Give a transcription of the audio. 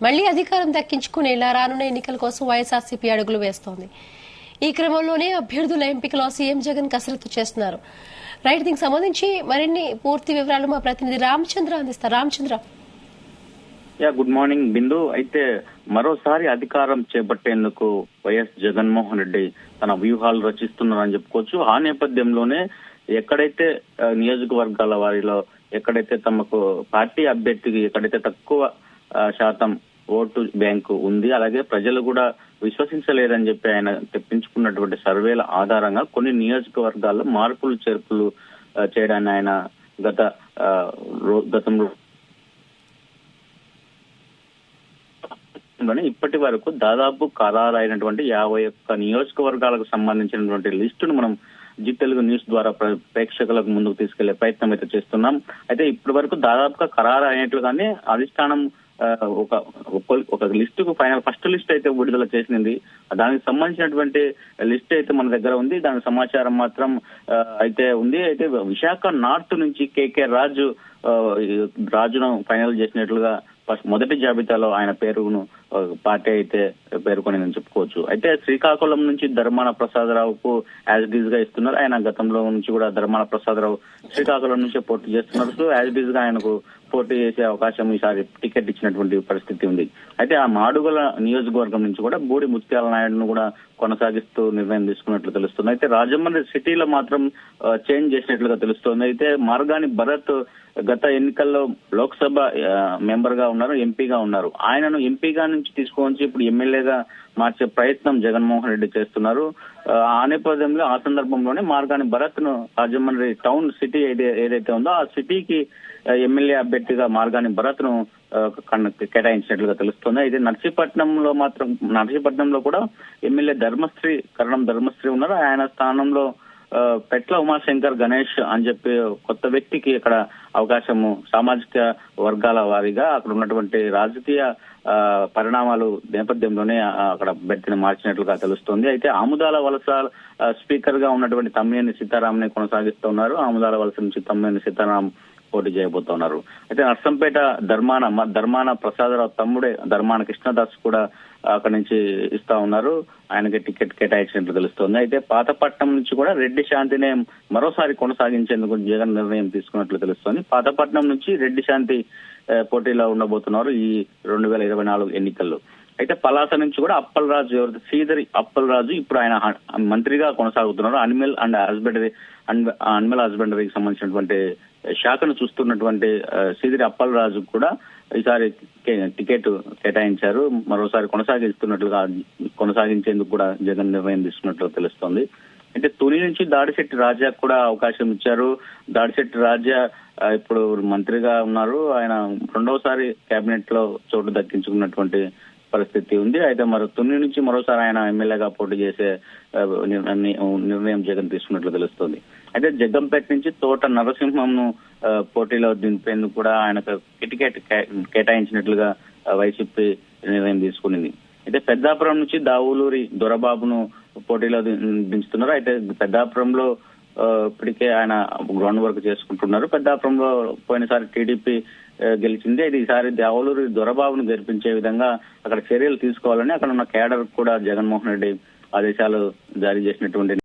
మళ్లీ అధికారం దక్కించుకునేలా రానున్న ఎన్నికల కోసం వైఎస్ఆర్సీపీ అడుగులు వేస్తోంది. ఈ క్రమంలోనే అభ్యర్థుల ఎంపికలో సీఎం జగన్ కసరత్తు చేస్తున్నారు. రైట్, దీనికి సంబంధించి మరిన్ని పూర్తి వివరాలు మా ప్రతినిధి రామచంద్ర అందిస్తారు. రామచంద్ర, గుడ్ మార్నింగ్ బిందు. అయితే మరోసారి అధికారం చేపట్టేందుకు వైఎస్ జగన్మోహన్ రెడ్డి తన వ్యూహాలు రచిస్తున్నారని చెప్పుకోవచ్చు. ఆ నేపథ్యంలోనే ఎక్కడైతే నియోజకవర్గాల వారిలో ఎక్కడైతే తమకు పార్టీ అభ్యర్థికి ఎక్కడైతే తక్కువ శాతం ఓటు బ్యాంకు ఉంది, అలాగే ప్రజలు కూడా విశ్వసించలేదని చెప్పి ఆయన తెప్పించుకున్నటువంటి సర్వేల ఆధారంగా కొన్ని నియోజకవర్గాల్లో మార్పులు చేర్పులు చేయడాన్ని ఆయన గతంలో ఇప్పటి వరకు దాదాపు ఖరారైనటువంటి 51 నియోజకవర్గాలకు సంబంధించినటువంటి లిస్టును మనం జీ తెలుగు న్యూస్ ద్వారా ప్రేక్షకులకు ముందుకు తీసుకెళ్లే ప్రయత్నం అయితే చేస్తున్నాం. అయితే ఇప్పటి వరకు దాదాపుగా ఖరారు అయినట్లుగానే అధిష్టానం ఒక లిస్టుకు ఫస్ట్ లిస్ట్ అయితే విడుదల చేసింది. దానికి సంబంధించినటువంటి లిస్ట్ అయితే మన దగ్గర ఉంది. దాని సమాచారం మాత్రం అయితే ఉంది. అయితే విశాఖ నార్త్ నుంచి కేకే రాజును ఫైనల్ చేసినట్లుగా మొదటి జాబితాలో ఆయన పేరును పార్టీ అయితే పేర్కొనిందని చెప్పుకోవచ్చు. అయితే శ్రీకాకుళం నుంచి ధర్మాన ప్రసాదరావుకు యాజ్ డీజ్ గా ఇస్తున్నారు. ఆయన గతంలో నుంచి కూడా ధర్మాన ప్రసాదరావు శ్రీకాకుళం నుంచే పోటీ చేస్తున్నారు. సో యాజ్ డీజ్ గా ఆయనకు పోటీ చేసే అవకాశం ఈసారి టికెట్ ఇచ్చినటువంటి పరిస్థితి ఉంది. అయితే ఆ మాడుగుల నియోజకవర్గం నుంచి కూడా బూడి ముత్యాల నాయుడును కూడా కొనసాగిస్తూ నిర్ణయం తీసుకున్నట్లు తెలుస్తుంది. అయితే రాజమండ్రి సిటీలో మాత్రం చేంజ్ చేసినట్లుగా తెలుస్తోంది. అయితే మార్గాని భరత్ గత ఎన్నికల్లో లోక్సభ మెంబర్ గా ఉన్నారు, ఎంపీగా ఉన్నారు. ఆయనను ఎంపీగా నుంచి తీసుకొని ఇప్పుడు ఎమ్మెల్యేగా మార్చే ప్రయత్నం జగన్మోహన్ రెడ్డి చేస్తున్నారు. ఆ నేపథ్యంలో ఆ సందర్భంలోనే మార్గాని భరత్ ను రాజమండ్రి టౌన్ సిటీ ఏదైతే ఉందో ఆ సిటీకి ఎమ్మెల్యే అభ్యర్థిగా మార్గాని భరత్ ను కేటాయించినట్లుగా తెలుస్తుంది. అయితే నర్సీపట్నంలో కూడా ఎమ్మెల్యే కరణం ధర్మశ్రీ ఉన్నారు. ఆయన స్థానంలో పెట్ల ఉమాశంకర్ గణేష్ అని చెప్పి కొత్త వ్యక్తికి ఇక్కడ అవకాశము సామాజిక వర్గాల వారీగా అక్కడ ఉన్నటువంటి రాజకీయ పరిణామాలు నేపథ్యంలోనే అక్కడ అభ్యర్థిని మార్చినట్లుగా తెలుస్తోంది. అయితే ఆముదాల వలస స్పీకర్ గా ఉన్నటువంటి తమ్మినేని సీతారాంని కొనసాగిస్తున్నారు. ఆముదాల వలస నుంచి తమ్మినేని సీతారాం పోటీ చేయబోతున్నారు. అయితే నర్సంపేట ధర్మాన ప్రసాదరావు తమ్ముడే ధర్మాన కృష్ణదాస్ కూడా అక్కడి నుంచి ఇస్తా ఉన్నారు. ఆయనకి టికెట్ కేటాయించినట్లు తెలుస్తోంది. అయితే పాతపట్నం నుంచి కూడా రెడ్డి శాంతినే మరోసారి కొనసాగించేందుకు జగన్ నిర్ణయం తీసుకున్నట్లు తెలుస్తోంది. పాతపట్నం నుంచి రెడ్డి శాంతి పోటీలో ఉండబోతున్నారు ఈ 2024 ఎన్నికల్లో. అయితే పలాస నుంచి కూడా శ్రీధరి అప్పలరాజు ఇప్పుడు ఆయన మంత్రిగా కొనసాగుతున్నారు. అనిమల్ హస్బెండరీకి సంబంధించినటువంటి శాఖను చూస్తున్నటువంటి శ్రీధరి అప్పలరాజు కూడా ఈసారి టికెట్ కేటాయించారు. మరోసారి కొనసాగించేందుకు కూడా జగన్ నిర్ణయం తీసుకున్నట్లు తెలుస్తోంది. అయితే తుని నుంచి దాడిశెట్టి రాజా కూడా అవకాశం ఇచ్చారు. దాడిశెట్టి రాజా ఇప్పుడు మంత్రిగా ఉన్నారు. ఆయన రెండవసారి కేబినెట్ లో చోటు దక్కించుకున్నటువంటి పరిస్థితి ఉంది. అయితే తుని నుంచి మరోసారి ఆయన ఎమ్మెల్యేగా పోటీ చేసే నిర్ణయం జగన్ తీసుకున్నట్లు తెలుస్తోంది. అయితే జగ్గంపేట నుంచి తోట నరసింహంను పోటీలో దింపేందుకు కూడా ఆయనకు టికెట్ కేటాయించినట్లుగా వైసీపీ నిర్ణయం తీసుకునింది. అయితే పెద్దాపురం నుంచి దావులూరి దొరబాబును పోటీలో దించుతున్నారు. అయితే పెద్దాపురంలో ఇప్పటికే ఆయన గ్రౌండ్ వర్క్ చేసుకుంటున్నారు. పెద్దాపురంలో పోయినసారి టీడీపీ గెలిచింది. అయితే ఈసారి దావులూరి దొరబాబును గెలిపించే విధంగా అక్కడ చర్యలు తీసుకోవాలని అక్కడ ఉన్న కేడర్ కూడా జగన్మోహన్ రెడ్డి ఆదేశాలు జారీ చేసినటువంటి